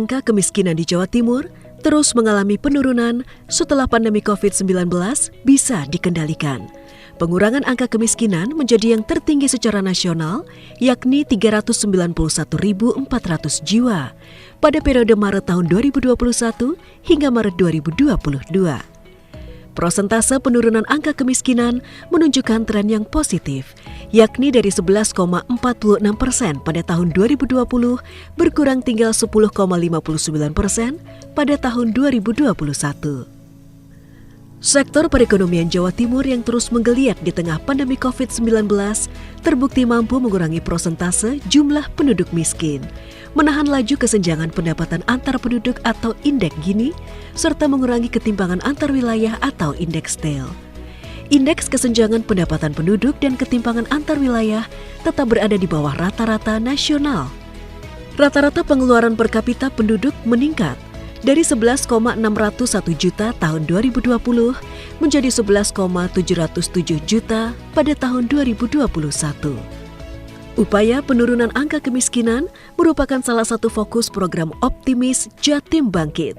Angka kemiskinan di Jawa Timur terus mengalami penurunan setelah pandemi COVID-19 bisa dikendalikan. Pengurangan angka kemiskinan menjadi yang tertinggi secara nasional, yakni 391.400 jiwa pada periode Maret tahun 2021 hingga Maret 2022. Persentase penurunan angka kemiskinan menunjukkan tren yang positif, yakni dari 11,46% pada tahun 2020 berkurang tinggal 10,59% pada tahun 2021. Sektor perekonomian Jawa Timur yang terus menggeliat di tengah pandemi COVID-19 terbukti mampu mengurangi persentase jumlah penduduk miskin, menahan laju kesenjangan pendapatan antar penduduk atau indeks Gini, serta mengurangi ketimpangan antar wilayah atau indeks TEL. Indeks kesenjangan pendapatan penduduk dan ketimpangan antar wilayah tetap berada di bawah rata-rata nasional. Rata-rata pengeluaran per kapita penduduk meningkat dari 11,601 juta tahun 2020 menjadi 11,707 juta pada tahun 2021. Upaya penurunan angka kemiskinan merupakan salah satu fokus program Optimis Jatim Bangkit.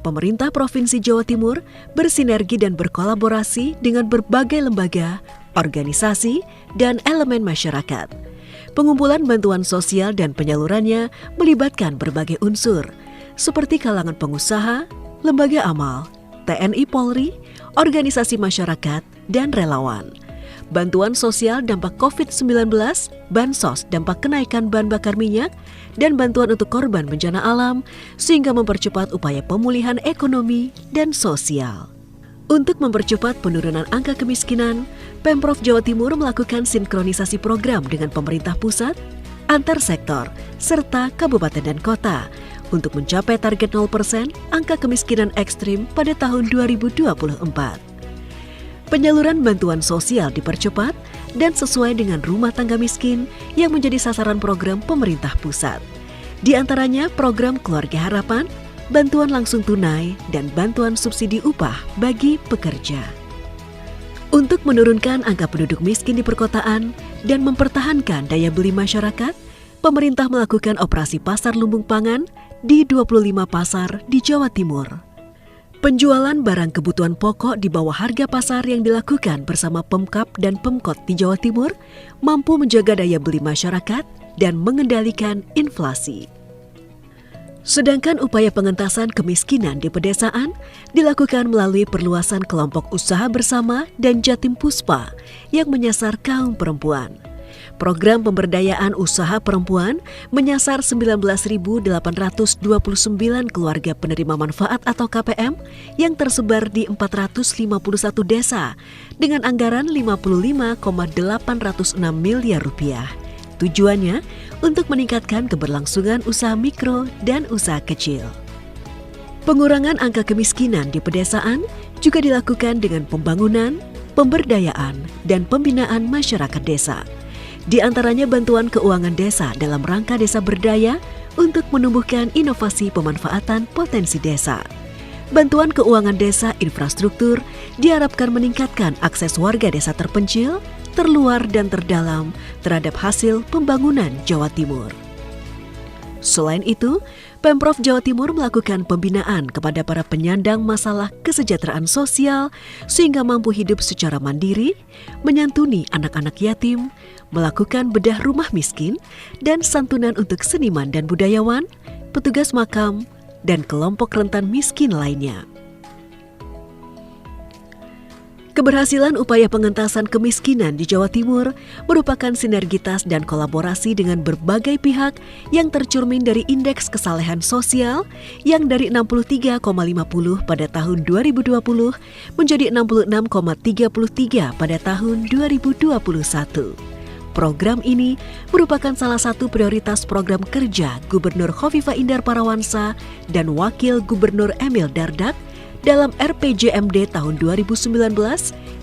Pemerintah Provinsi Jawa Timur bersinergi dan berkolaborasi dengan berbagai lembaga, organisasi, dan elemen masyarakat. Pengumpulan bantuan sosial dan penyalurannya melibatkan berbagai unsur, seperti kalangan pengusaha, lembaga amal, TNI Polri, organisasi masyarakat, dan relawan. Bantuan sosial dampak COVID-19, bansos dampak kenaikan bahan bakar minyak, dan bantuan untuk korban bencana alam sehingga mempercepat upaya pemulihan ekonomi dan sosial. Untuk mempercepat penurunan angka kemiskinan, Pemprov Jawa Timur melakukan sinkronisasi program dengan pemerintah pusat, antar sektor, serta kabupaten dan kota untuk mencapai target 0% angka kemiskinan ekstrim pada tahun 2024. Penyaluran bantuan sosial dipercepat dan sesuai dengan rumah tangga miskin yang menjadi sasaran program pemerintah pusat. Di antaranya program Keluarga Harapan, bantuan langsung tunai, dan bantuan subsidi upah bagi pekerja. Untuk menurunkan angka penduduk miskin di perkotaan dan mempertahankan daya beli masyarakat, pemerintah melakukan operasi pasar lumbung pangan di 25 pasar di Jawa Timur. Penjualan barang kebutuhan pokok di bawah harga pasar yang dilakukan bersama Pemkab dan Pemkot di Jawa Timur mampu menjaga daya beli masyarakat dan mengendalikan inflasi. Sedangkan upaya pengentasan kemiskinan di pedesaan dilakukan melalui perluasan kelompok usaha bersama dan Jatim Puspa yang menyasar kaum perempuan. Program pemberdayaan usaha perempuan menyasar 19.829 keluarga penerima manfaat atau KPM yang tersebar di 451 desa dengan anggaran 55,806 miliar rupiah. Tujuannya untuk meningkatkan keberlangsungan usaha mikro dan usaha kecil. Pengurangan angka kemiskinan di pedesaan juga dilakukan dengan pembangunan, pemberdayaan, dan pembinaan masyarakat desa. Di antaranya bantuan keuangan desa dalam rangka desa berdaya untuk menumbuhkan inovasi pemanfaatan potensi desa. Bantuan keuangan desa infrastruktur diharapkan meningkatkan akses warga desa terpencil, terluar, dan terdalam terhadap hasil pembangunan Jawa Timur. Selain itu, Pemprov Jawa Timur melakukan pembinaan kepada para penyandang masalah kesejahteraan sosial sehingga mampu hidup secara mandiri, menyantuni anak-anak yatim, melakukan bedah rumah miskin, dan santunan untuk seniman dan budayawan, petugas makam, dan kelompok rentan miskin lainnya. Keberhasilan upaya pengentasan kemiskinan di Jawa Timur merupakan sinergitas dan kolaborasi dengan berbagai pihak yang tercermin dari Indeks Kesalehan Sosial yang dari 63,50 pada tahun 2020 menjadi 66,33 pada tahun 2021. Program ini merupakan salah satu prioritas program kerja Gubernur Khofifah Indar Parawansa dan Wakil Gubernur Emil Dardak dalam RPJMD tahun 2019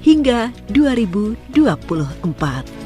hingga 2024.